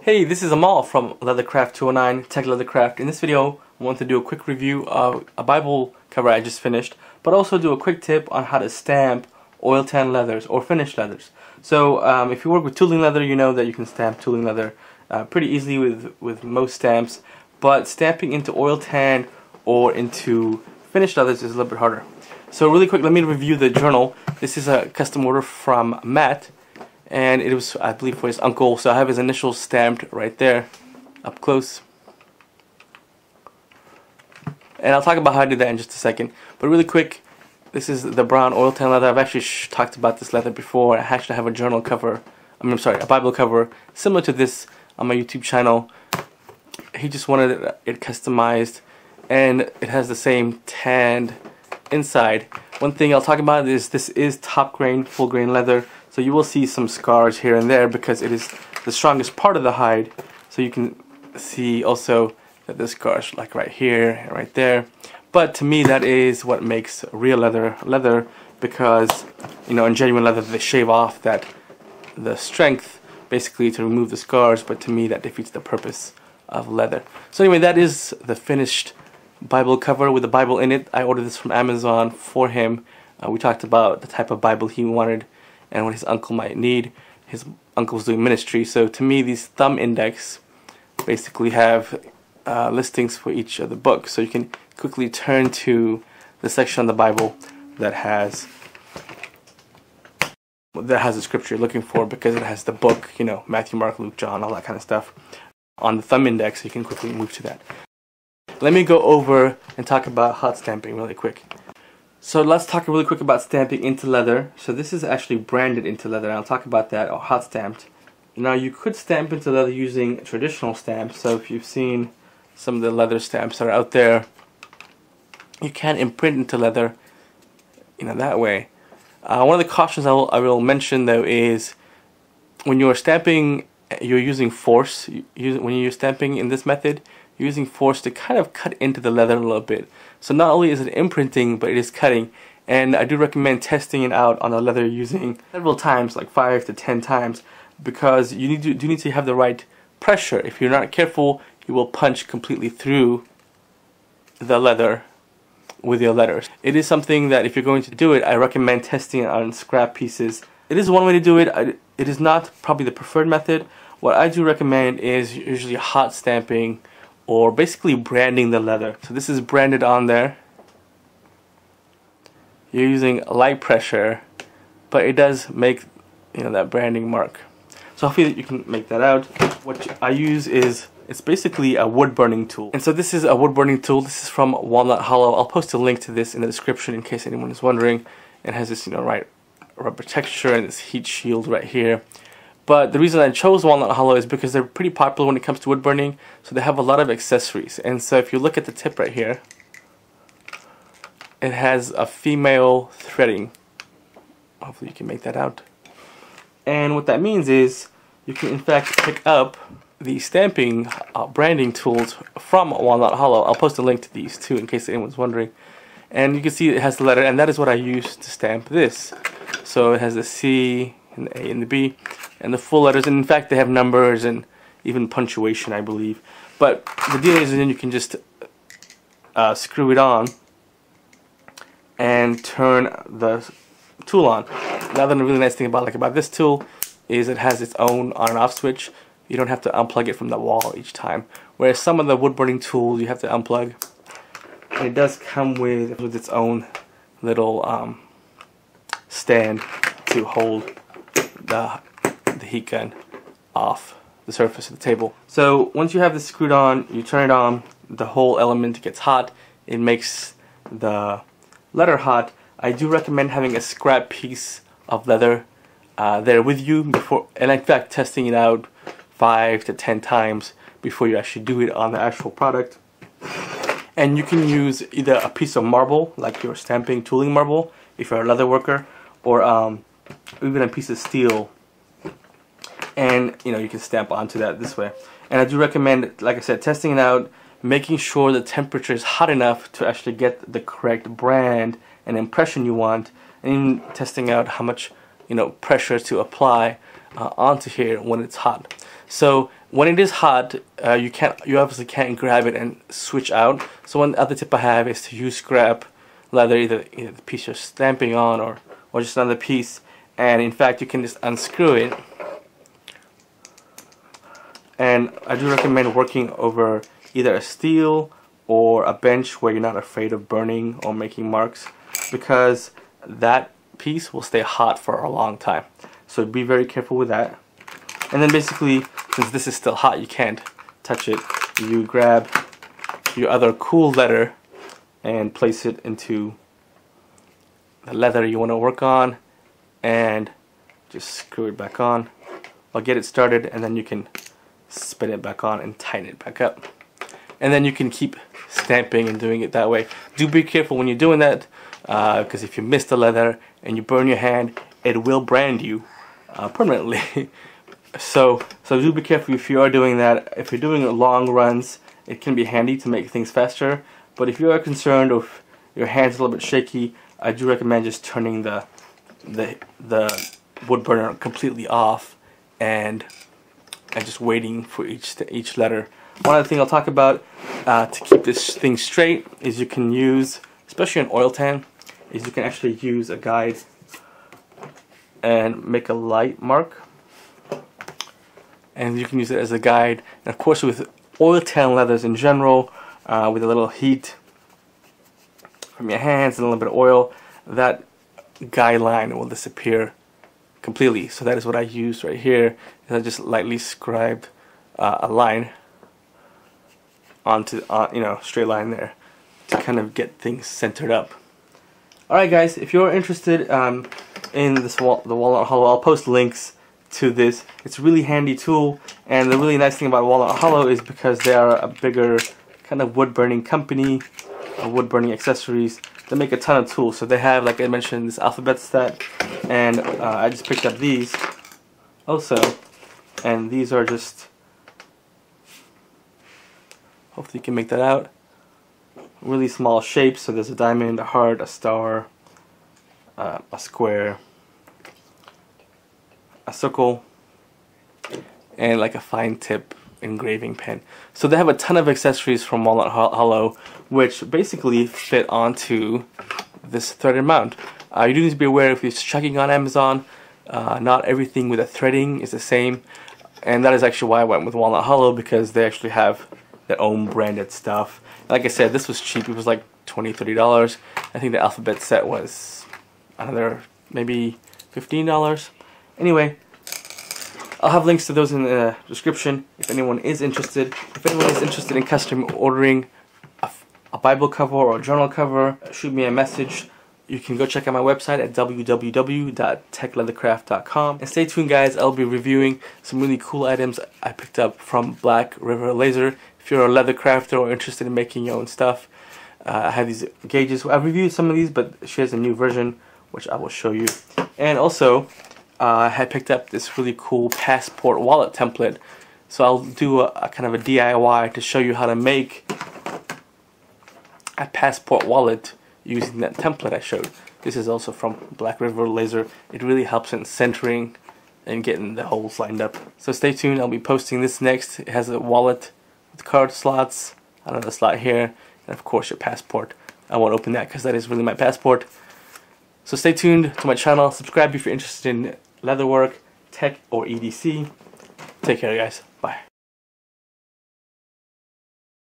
Hey, this is Amol from Leathercraft 209, TechLeatherCraft. In this video, I want to do a quick review of a Bible cover I just finished, but also do a quick tip on how to stamp oil tan leathers or finished leathers. So if you work with tooling leather, you know that you can stamp tooling leather pretty easily with most stamps, but stamping into oil tan or into finished leathers is a little bit harder. So really quick, let me review the journal. This is a custom order from Matt, and it was, I believe, for his uncle, so I have his initials stamped right there, up close. And I'll talk about how I did that in just a second. But really quick, this is the brown oil tan leather. I've actually talked about this leather before. I actually have a journal cover, I'm sorry, a Bible cover, similar to this on my YouTube channel. He just wanted it customized, and it has the same tanned inside. One thing I'll talk about is this is top grain, full grain leather. So you will see some scars here and there because it is the strongest part of the hide. So you can see also that the scars like right here and right there. But to me that is what makes real leather because, you know, in genuine leather they shave off the strength basically to remove the scars, but to me that defeats the purpose of leather. So anyway, that is the finished Bible cover with the Bible in it. I ordered this from Amazon for him. We talked about the type of Bible he wanted and what his uncle might need. His uncle was doing ministry, so to me these thumb index basically have listings for each of the books, so you can quickly turn to the section of the Bible that has the scripture you're looking for, because it has the book, you know, Matthew, Mark, Luke, John, all that kind of stuff on the thumb index, so you can quickly move to that. Let me go over and talk about hot stamping really quick. So let's talk really quick about stamping into leather. So this is actually branded into leather, and I'll talk about that, or hot stamped. Now you could stamp into leather using traditional stamps. So if you've seen some of the leather stamps that are out there, you can imprint into leather, you know, that way. One of the cautions I will mention though is when you're stamping, you're using force. When you're stamping in this method, you're using force to kind of cut into the leather a little bit. So not only is it imprinting, but it is cutting. And I do recommend testing it out on the leather using several times, like 5 to 10 times, because you do need to have the right pressure. If you're not careful, you will punch completely through the leather with your letters. It is something that if you're going to do it, I recommend testing it on scrap pieces. It is one way to do it. It is not probably the preferred method. What I do recommend is usually hot stamping, or basically branding the leather. So this is branded on there. You're using light pressure, but it does make, you know, that branding mark. So hopefully you can make that out. What I use is, it's basically a wood burning tool. And so this is a wood burning tool. This is from Walnut Hollow. I'll post a link to this in the description in case anyone is wondering. It has this, you know, right rubber texture and this heat shield right here. But the reason I chose Walnut Hollow is because they're pretty popular when it comes to wood burning, so they have a lot of accessories. And so if you look at the tip right here, it has a female threading. Hopefully you can make that out. And what that means is you can in fact pick up the stamping branding tools from Walnut Hollow. I'll post a link to these too in case anyone's wondering. And you can see it has the letter, and that is what I use to stamp this. So it has the C and the A and the B and the full letters, and in fact they have numbers and even punctuation, I believe. But the deal is then you can just screw it on and turn the tool on. Now the really nice thing about this tool is it has its own on and off switch. You don't have to unplug it from the wall each time, whereas some of the wood burning tools you have to unplug. And it does come with its own little stand to hold the heat gun off the surface of the table. So once you have this screwed on, you turn it on, the whole element gets hot. It makes the leather hot. I do recommend having a scrap piece of leather there with you before, and in fact testing it out 5 to 10 times before you actually do it on the actual product. And you can use either a piece of marble, like your stamping tooling marble, if you're a leather worker, or even a piece of steel, and you know, you can stamp onto that this way. And I do recommend, like I said, testing it out, making sure the temperature is hot enough to actually get the correct brand and impression you want, and even testing out how much, you know, pressure to apply onto here when it's hot. So when it is hot, you obviously can't grab it and switch out. So one other tip I have is to use scrap leather, either the piece you're stamping on or just another piece. And in fact, you can just unscrew it. And I do recommend working over either a steel or a bench where you're not afraid of burning or making marks, because that piece will stay hot for a long time. So be very careful with that. And then basically, since this is still hot, you can't touch it. You grab your other cool leather and place it into the leather you want to work on, and just screw it back on. I'll get it started, and then you can spin it back on and tighten it back up. And then you can keep stamping and doing it that way. Do be careful when you're doing that, because if you miss the leather and you burn your hand, it will brand you permanently. So do be careful if you are doing that. If you're doing long runs, it can be handy to make things faster. But if you are concerned or if your hand's a little bit shaky, I do recommend just turning the wood burner completely off and just waiting for each letter. One other thing I'll talk about to keep this thing straight is you can use, especially an oil tan, is you can actually use a guide and make a light mark. And you can use it as a guide. And of course, with oil tan leathers in general, with a little heat from your hands and a little bit of oil, that guideline will disappear completely. So that is what I used right here. I just lightly scribed a line onto, straight line there to kind of get things centered up. Alright guys, if you're interested in the Walnut Hollow, I'll post links to this. It's a really handy tool, and the really nice thing about Walnut Hollow is because they are a bigger kind of wood burning company, wood burning accessories. They make a ton of tools. So they have, like I mentioned, this alphabet set, and I just picked up these also, and these are just, hopefully you can make that out, really small shapes. So there's a diamond, a heart, a star, a square, a circle, and like a fine tip engraving pen. So they have a ton of accessories from Walnut Hollow, which basically fit onto this threaded mount. You do need to be aware if you're checking on Amazon, not everything with the threading is the same, and that is actually why I went with Walnut Hollow, because they actually have their own branded stuff. Like I said, this was cheap. It was like $20–$30. I think the alphabet set was another maybe $15. Anyway, I'll have links to those in the description if anyone is interested. If anyone is interested in custom ordering a Bible cover or a journal cover, shoot me a message. You can go check out my website at www.techleathercraft.com. And stay tuned guys, I'll be reviewing some really cool items I picked up from Black River Laser. If you're a leather crafter or interested in making your own stuff, I have these gauges. I've reviewed some of these, but she has a new version which I will show you. And also, I had picked up this really cool passport wallet template. So I'll do a kind of a DIY to show you how to make a passport wallet using that template I showed. This is also from Black River Laser. It really helps in centering and getting the holes lined up. So stay tuned, I'll be posting this next. It has a wallet with card slots, another slot here, and of course your passport. I won't open that because that is really my passport. So stay tuned to my channel, subscribe if you're interested in leatherwork, tech, or EDC. Take care guys, bye.